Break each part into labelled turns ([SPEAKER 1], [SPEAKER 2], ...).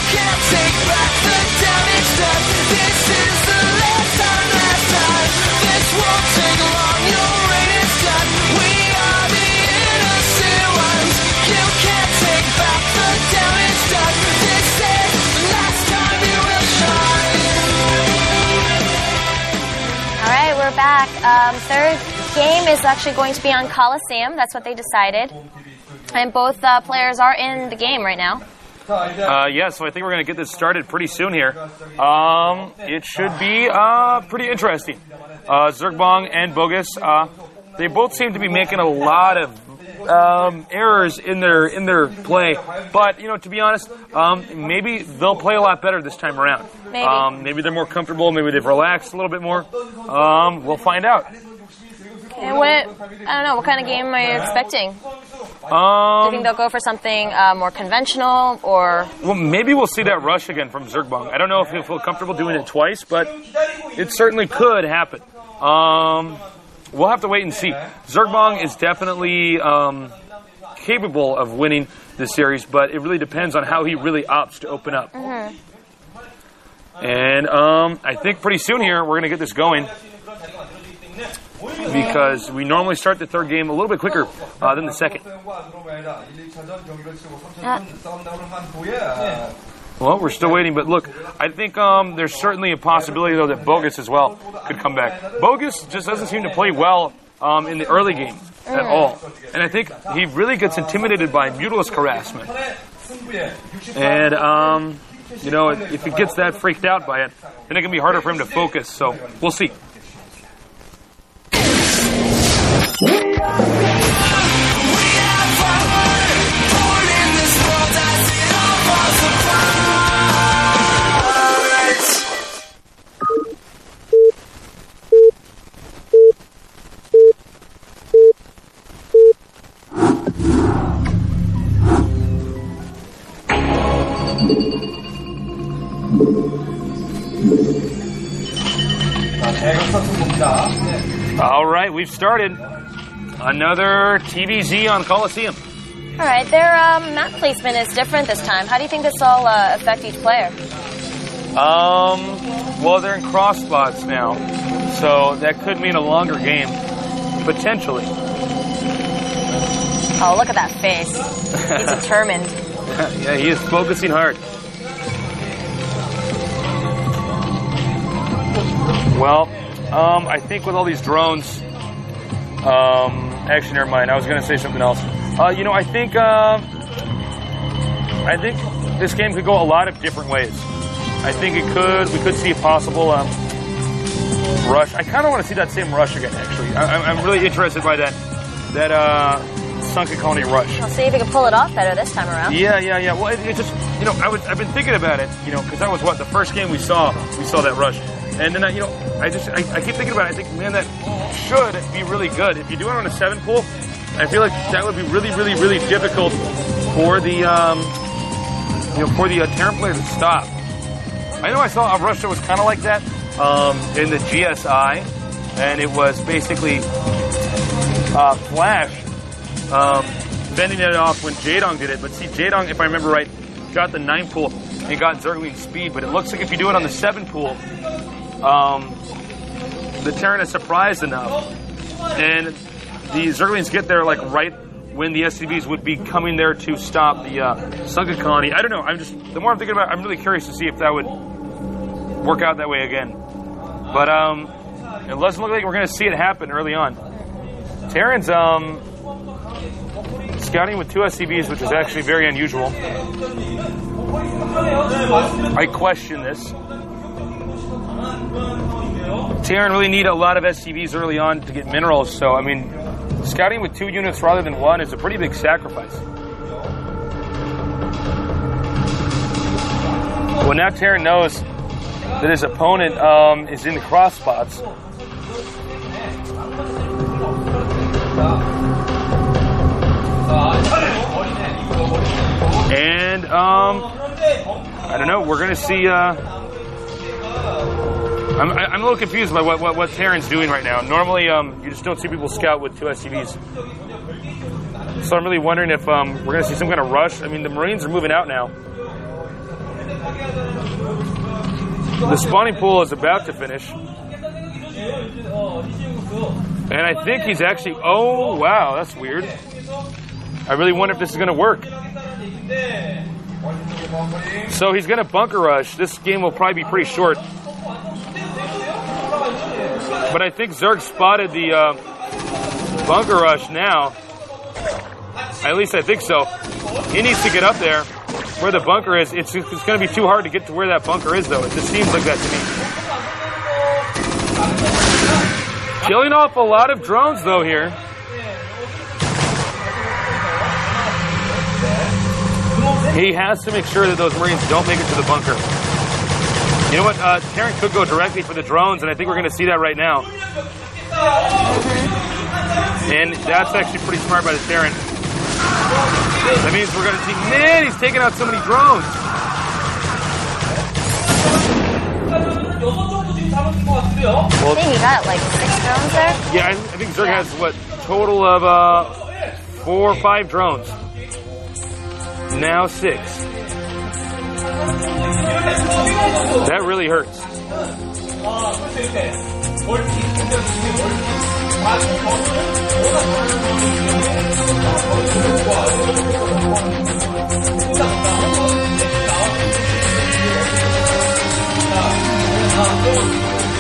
[SPEAKER 1] can't take back the damage done. This is the last time. This won't take long, your reign is done. We are the innocent ones. You can't take back the damage done. This is the last time you will shine.
[SPEAKER 2] All right, we're back. Third game is actually going to be on Coliseum. That's what they decided. And both players are in the game right now.
[SPEAKER 3] Yeah, so I think we're going to get this started pretty soon here. It should be pretty interesting. ZergBong and Bogus, they both seem to be making a lot of errors in their play. But, you know, to be honest, maybe they'll play a lot better this time around. Maybe they're more comfortable. Maybe they've relaxed a little bit more. We'll find out.
[SPEAKER 2] And I don't know, what kind of game are you expecting? Do you think they'll go for something more conventional, or?
[SPEAKER 3] Well, maybe we'll see that rush again from ZergBong. I don't know if he'll feel comfortable doing it twice, but it certainly could happen. We'll have to wait and see. ZergBong is definitely capable of winning this series, but it really depends on how he really opts to open up. And I think pretty soon here we're going to get this going, because we normally start the third game a little bit quicker than the second. Well, we're still waiting, but look, I think there's certainly a possibility, though, that Bogus as well could come back. Bogus just doesn't seem to play well in the early game at all. And I think he really gets intimidated by Mutalisk harassment. And, you know, if he gets that freaked out by it, then it can be harder for him to focus. So we'll see. All right, we've started another TVZ on Coliseum.
[SPEAKER 2] All right, their map placement is different this time. How do you think this will affect each player?
[SPEAKER 3] Well, they're in cross spots now, so that could mean a longer game, potentially.
[SPEAKER 2] Oh, look at that face. He's determined.
[SPEAKER 3] Yeah, he is focusing hard. Well, I think with all these drones, actually, never mind. I was going to say something else. You know, I think this game could go a lot of different ways. I think we could see a possible rush. I kind of want to see that same rush again, actually. I'm really interested by that sunken colony rush.
[SPEAKER 2] I'll see if we can pull it off better this time around.
[SPEAKER 3] Yeah. Well, it just, you know, I've been thinking about it, you know, because that was the first game we saw that rush. And then, you know, I keep thinking about it. I think, man, that should be really good. If you do it on a 7 pool, I feel like that would be really, really, really difficult for the, Terran player to stop. I know I saw a rush that was kind of like that in the GSI, and it was basically Flash fending it off when Jaedong did it. But see, Jaedong, if I remember right, got the 9 pool and got ZergBong speed. But it looks like if you do it on the 7 pool, the Terran is surprised enough, and the ZergBongs get there like right when the SCVs would be coming there to stop the sunken colony. I don't know. The more I'm thinking about it, I'm really curious to see if that would work out that way again. But it doesn't look like we're going to see it happen early on. Terran's scouting with 2 SCVs, which is actually very unusual. I question this. Terran really need a lot of SCVs early on to get minerals, so I mean, scouting with 2 units rather than 1 is a pretty big sacrifice. Well, now Terran knows that his opponent is in the cross spots. And I don't know, we're gonna see I'm a little confused by what Terran's doing right now. Normally, you just don't see people scout with 2 SCVs. So I'm really wondering if we're going to see some kind of rush. I mean, the Marines are moving out now. The spawning pool is about to finish. And I think he's actually... Oh, wow, that's weird. I really wonder if this is going to work. So he's going to bunker rush. This game will probably be pretty short. But I think Zerg spotted the bunker rush now. At least I think so. He needs to get up there where the bunker is. It's going to be too hard to get to where that bunker is, though. It just seems like that to me. Killing off a lot of drones, though, here. He has to make sure that those Marines don't make it to the bunker. You know what? Terran could go directly for the drones, and I think we're going to see that right now. And that's actually pretty smart by the Terran. That means we're going to see... Man, he's taking out so many drones.
[SPEAKER 2] I think he got like 6 drones there.
[SPEAKER 3] Yeah, I think Zerg has, what, total of 4 or 5 drones. Now 6. That really hurts.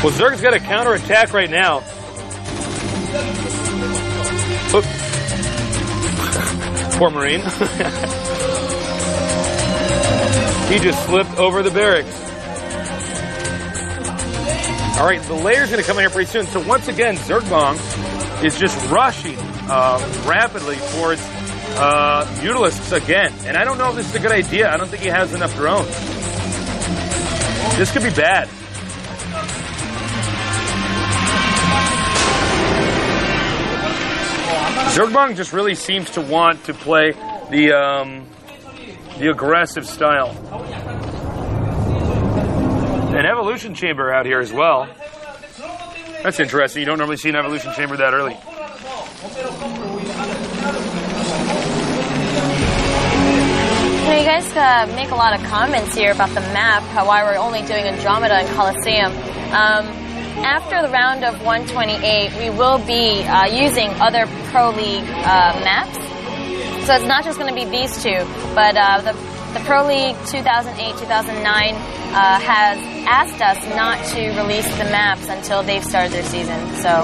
[SPEAKER 3] Well, Zerg's got a counterattack right now. Oop. Poor Marine. He just slipped over the barracks. All right, the layer's going to come in here pretty soon. So once again, ZergBong is just rushing rapidly towards Mutalisks again. And I don't know if this is a good idea. I don't think he has enough drones. This could be bad. ZergBong just really seems to want to play the aggressive style. An evolution chamber out here as well. That's interesting. You don't normally see an evolution chamber that early.
[SPEAKER 2] You know, you guys make a lot of comments here about the map, why we're only doing Andromeda and Colosseum. After the round of 128, we will be using other Pro League maps. So it's not just going to be these two, but the Pro League 2008-2009 has asked us not to release the maps until they've started their season. So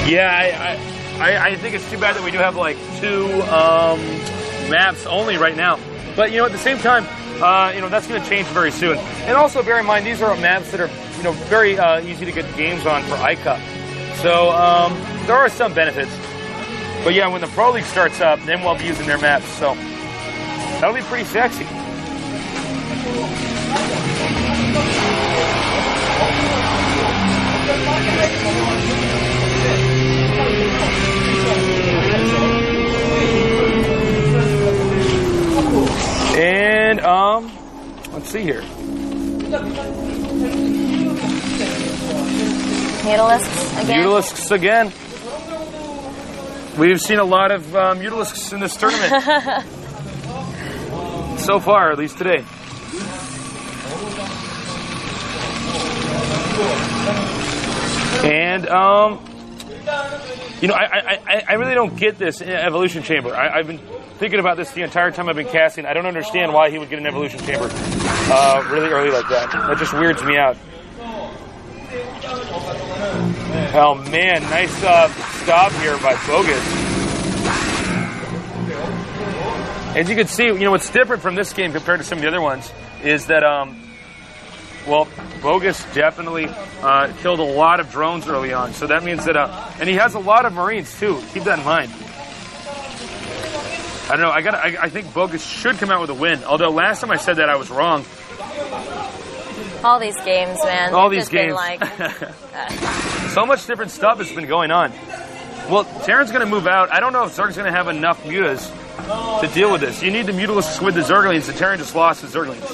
[SPEAKER 3] yeah, I think it's too bad that we do have like 2 maps only right now. But you know, at the same time, you know, that's going to change very soon. And also bear in mind, these are maps that are, you know, very easy to get games on for iCup. So there are some benefits. But yeah, when the Pro League starts up, then we'll be using their maps. So that'll be pretty sexy. And let's see here.
[SPEAKER 2] Mutalisks again.
[SPEAKER 3] Mutalisks again. We've seen a lot of Mutalisks in this tournament. So far, at least today. And, you know, I really don't get this evolution chamber. I've been thinking about this the entire time I've been casting. I don't understand why he would get an evolution chamber really early like that. That just weirds me out. Oh man, nice stop here by Bogus. As you can see, you know, what's different from this game compared to some of the other ones is that, well, Bogus definitely killed a lot of drones early on. So that means that, and he has a lot of Marines too. Keep that in mind. I don't know. I think Bogus should come out with a win. Although last time I said that, I was wrong.
[SPEAKER 2] All these games, man.
[SPEAKER 3] All these games.
[SPEAKER 2] Like,
[SPEAKER 3] so much different stuff has been going on. Well, Terran's going to move out. I don't know if Zerg's going to have enough mutas to deal with this. You need the Mutalisks with the Zerglings. The Terran just lost the Zerglings.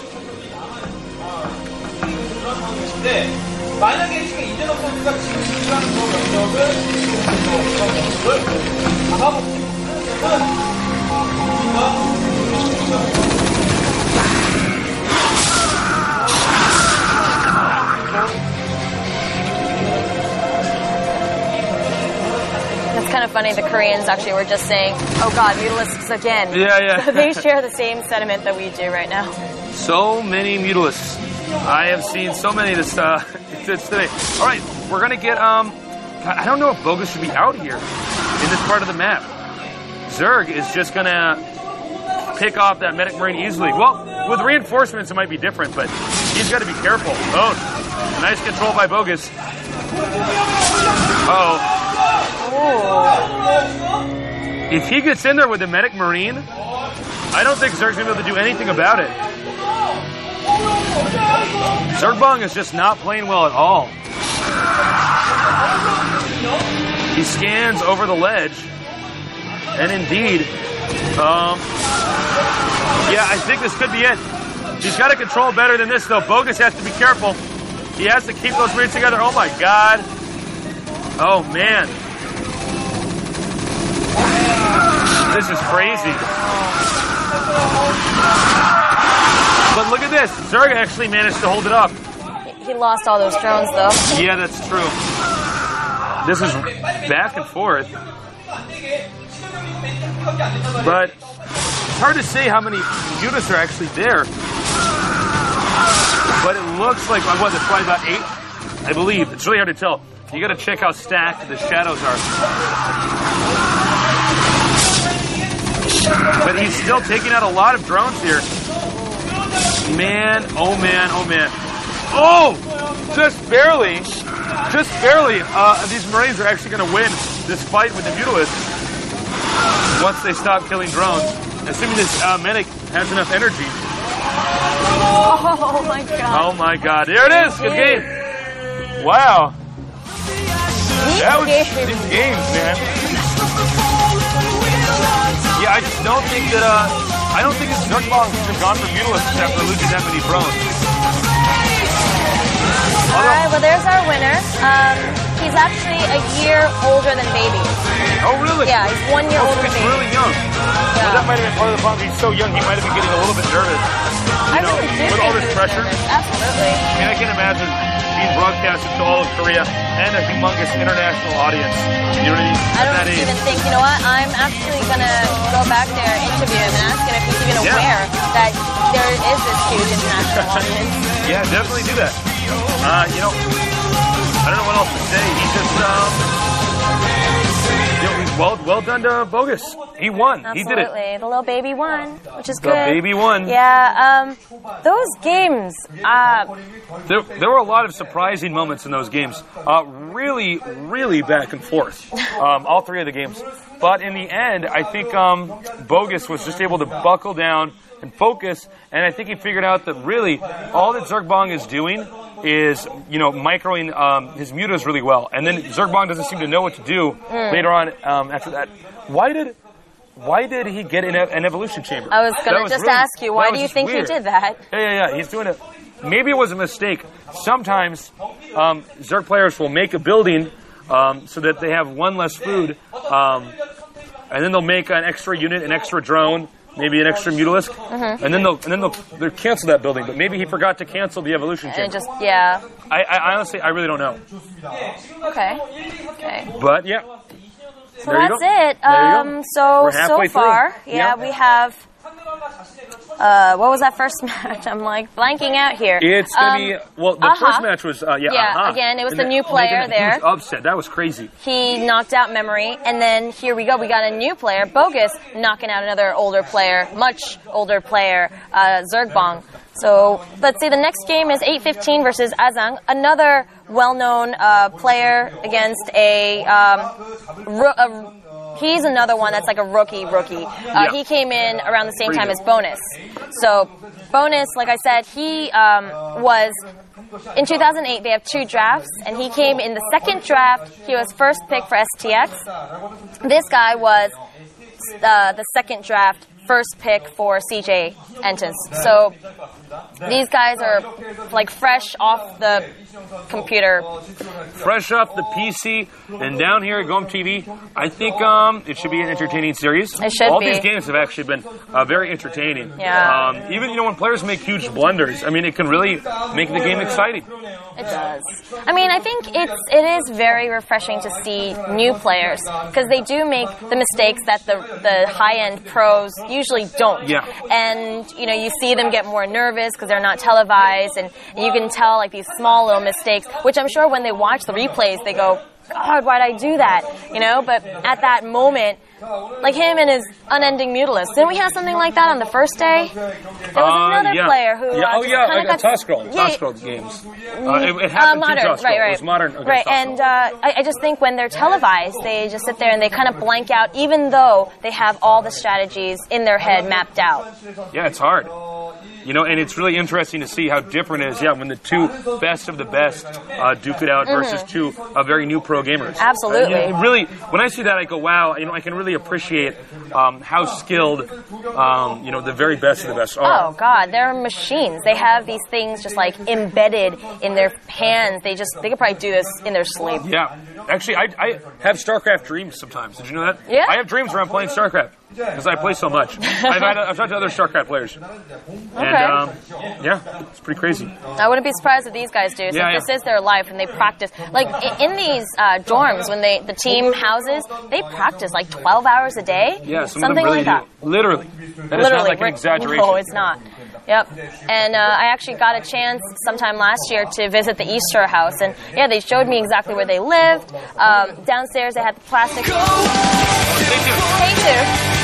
[SPEAKER 2] funny. The Koreans actually were just saying, "Oh God, Mutalisks again."
[SPEAKER 3] Yeah.
[SPEAKER 2] So they share the same sentiment that we do right now.
[SPEAKER 3] So many Mutalisks. I have seen so many this today. All right, we're gonna get I don't know if Bogus should be out here in this part of the map. Zerg is just gonna pick off that Medic Marine easily. Well, with reinforcements it might be different, but he's got to be careful. Oh, nice control by Bogus. Uh-oh. If he gets in there with the Medic Marine, I don't think Zerg's gonna be able to do anything about it. ZergBong is just not playing well at all. He scans over the ledge, and indeed, yeah, I think this could be it. He's got to control better than this, though. Bogus has to be careful. He has to keep those Marines together. Oh, my God. Oh, man. This is crazy. But look at this. Zerg actually managed to hold it up.
[SPEAKER 2] He lost all those drones, though.
[SPEAKER 3] Yeah, that's true. This is back and forth. But it's hard to say how many units are actually there. But it looks like, what, it's probably about 8? I believe. It's really hard to tell. You got to check how stacked the shadows are. But he's still taking out a lot of drones here. Man, oh man, oh man. Oh! Just barely. Just barely. These Marines are actually going to win this fight with the Mutalisks once they stop killing drones. Assuming this medic has enough energy.
[SPEAKER 2] Oh my God.
[SPEAKER 3] Oh my God. There it is. Good game. Wow. That was these games, man. Yeah, I just don't think that, I don't think it's ZergBong should have gone for Mutalisks after losing that many drones.
[SPEAKER 2] Alright, well there's our winner. He's actually a year older than Baby.
[SPEAKER 3] Oh, really?
[SPEAKER 2] Yeah, he's 1 year older than
[SPEAKER 3] He's
[SPEAKER 2] Baby.
[SPEAKER 3] really young.
[SPEAKER 2] Yeah.
[SPEAKER 3] Well, that might have been part of the problem. He's so young, he might have been getting a little bit nervous.
[SPEAKER 2] I really do
[SPEAKER 3] with
[SPEAKER 2] think
[SPEAKER 3] all this
[SPEAKER 2] he was
[SPEAKER 3] pressure.
[SPEAKER 2] nervous. Absolutely.
[SPEAKER 3] I mean, I can imagine being broadcasted to all of Korea and a humongous international audience. You know what I mean?
[SPEAKER 2] I don't even think, you know what, I'm actually going to go back there, interview him, and ask him if he's even aware that there is this huge international audience.
[SPEAKER 3] Yeah, definitely do that. You know, I don't know what else to say. He just, well done to Bogus. He won.
[SPEAKER 2] Absolutely.
[SPEAKER 3] He did it.
[SPEAKER 2] The little baby won, which is
[SPEAKER 3] The
[SPEAKER 2] good.
[SPEAKER 3] baby won.
[SPEAKER 2] Yeah, those games,
[SPEAKER 3] There were a lot of surprising moments in those games. Really, really back and forth. All three of the games. But in the end, I think Bogus was just able to buckle down and focus, and I think he figured out that really all that ZergBong is doing is, you know, microing his mutas really well. And then ZergBong doesn't seem to know what to do later on after that. Why did he get in an evolution chamber?
[SPEAKER 2] I was going to just
[SPEAKER 3] really,
[SPEAKER 2] ask you, why do you think
[SPEAKER 3] weird.
[SPEAKER 2] he did that?
[SPEAKER 3] Yeah. He's doing it. Maybe it was a mistake. Sometimes Zerg players will make a building so that they have one less food, and then they'll make an extra unit, an extra drone, maybe an extra Mutalisk, and then they'll cancel that building. But maybe he forgot to cancel the evolution chamber.
[SPEAKER 2] And just, yeah.
[SPEAKER 3] I honestly, I really don't know.
[SPEAKER 2] Okay.
[SPEAKER 3] But yeah.
[SPEAKER 2] So
[SPEAKER 3] there you
[SPEAKER 2] that's
[SPEAKER 3] go.
[SPEAKER 2] it.
[SPEAKER 3] There you go.
[SPEAKER 2] So
[SPEAKER 3] We're halfway
[SPEAKER 2] far,
[SPEAKER 3] through.
[SPEAKER 2] yeah,
[SPEAKER 3] Yep.
[SPEAKER 2] we have. What was that first match? I'm like blanking out here.
[SPEAKER 3] It's gonna be the first match was
[SPEAKER 2] again, it was the new player there.
[SPEAKER 3] Huge upset. That was crazy.
[SPEAKER 2] He knocked out Memory, and then here we go. We got a new player, Bogus, knocking out another older player, much older player, ZergBong. So let's see. The next game is 8:15 versus Azang, another well-known player against he's another one that's like a rookie. He came in around the same time as Bonus. So Bonus, like I said, he was in 2008. They have 2 drafts, and he came in the second draft. He was first pick for STX. This guy was the second draft first pick for CJ entrants. So these guys are like fresh off the computer.
[SPEAKER 3] Fresh off the PC and down here at GOM TV, I think it should be an entertaining series.
[SPEAKER 2] It should
[SPEAKER 3] All
[SPEAKER 2] be.
[SPEAKER 3] these games have actually been very entertaining.
[SPEAKER 2] Yeah.
[SPEAKER 3] Even when players make huge blunders, I mean, it can really make the game exciting.
[SPEAKER 2] It does. I mean, I think it is very refreshing to see new players because they do make the mistakes that the high-end pros usually don't.
[SPEAKER 3] Yeah.
[SPEAKER 2] And, you see them get more nervous because they're not televised, and you can tell, like, these small little mistakes, which I'm sure when they watch the replays, they go, God, why'd I do that? But at that moment, like him and his unending Mutilus. Didn't we have something like that on the first day? There was another player who
[SPEAKER 3] got Toss Scroll games. It happened to Toss Scroll. It was modern.
[SPEAKER 2] Right, and I just think when they're televised, they just sit there and they kind of blank out, even though they have all the strategies in their head mapped out.
[SPEAKER 3] Yeah, it's hard. And it's really interesting to see how different it is, when the two best of the best duke it out versus two very new pro gamers.
[SPEAKER 2] Absolutely.
[SPEAKER 3] Really, when I see that, I go, wow, I can really appreciate how skilled, the very best of the best are.
[SPEAKER 2] Oh, God, they're machines. They have these things just, like, embedded in their hands. They could probably do this in their sleep.
[SPEAKER 3] Yeah. Actually, I have StarCraft dreams sometimes. Did you know that?
[SPEAKER 2] Yeah?
[SPEAKER 3] I have dreams where I'm playing StarCraft because I play so much. I've talked to other StarCraft players. And, it's pretty crazy.
[SPEAKER 2] I wouldn't be surprised if these guys do. So this is their life, and they practice. Like, in these dorms, when the team houses, they practice, like, 12 hours a day?
[SPEAKER 3] Yeah,
[SPEAKER 2] something really like that.
[SPEAKER 3] Literally. That is not like an exaggeration.
[SPEAKER 2] No, it's not. Yep. And I actually got a chance sometime last year to visit the Easter house. And, they showed me exactly where they lived. Downstairs, they had the plastic...
[SPEAKER 3] Thank you.
[SPEAKER 2] Thank you.